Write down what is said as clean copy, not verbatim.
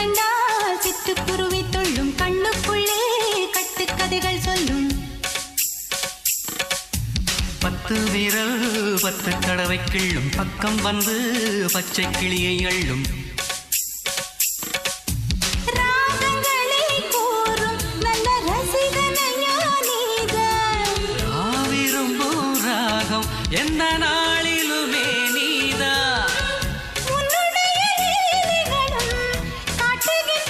கண்டால் சிட்டுக்குருவி தொள்ளும் கண்ணுக்குள்ளே கட்டுக்கதைகள் சொல்லும். 10 விரல் 10 தடவை கிள்ளும் பக்கம் வந்து பச்சை கிளியை அள்ளும். ராகங்களை கூறும் நல்ல ரசிகனையா நீதான். விரும்பும் ராகம் எந்த நாள்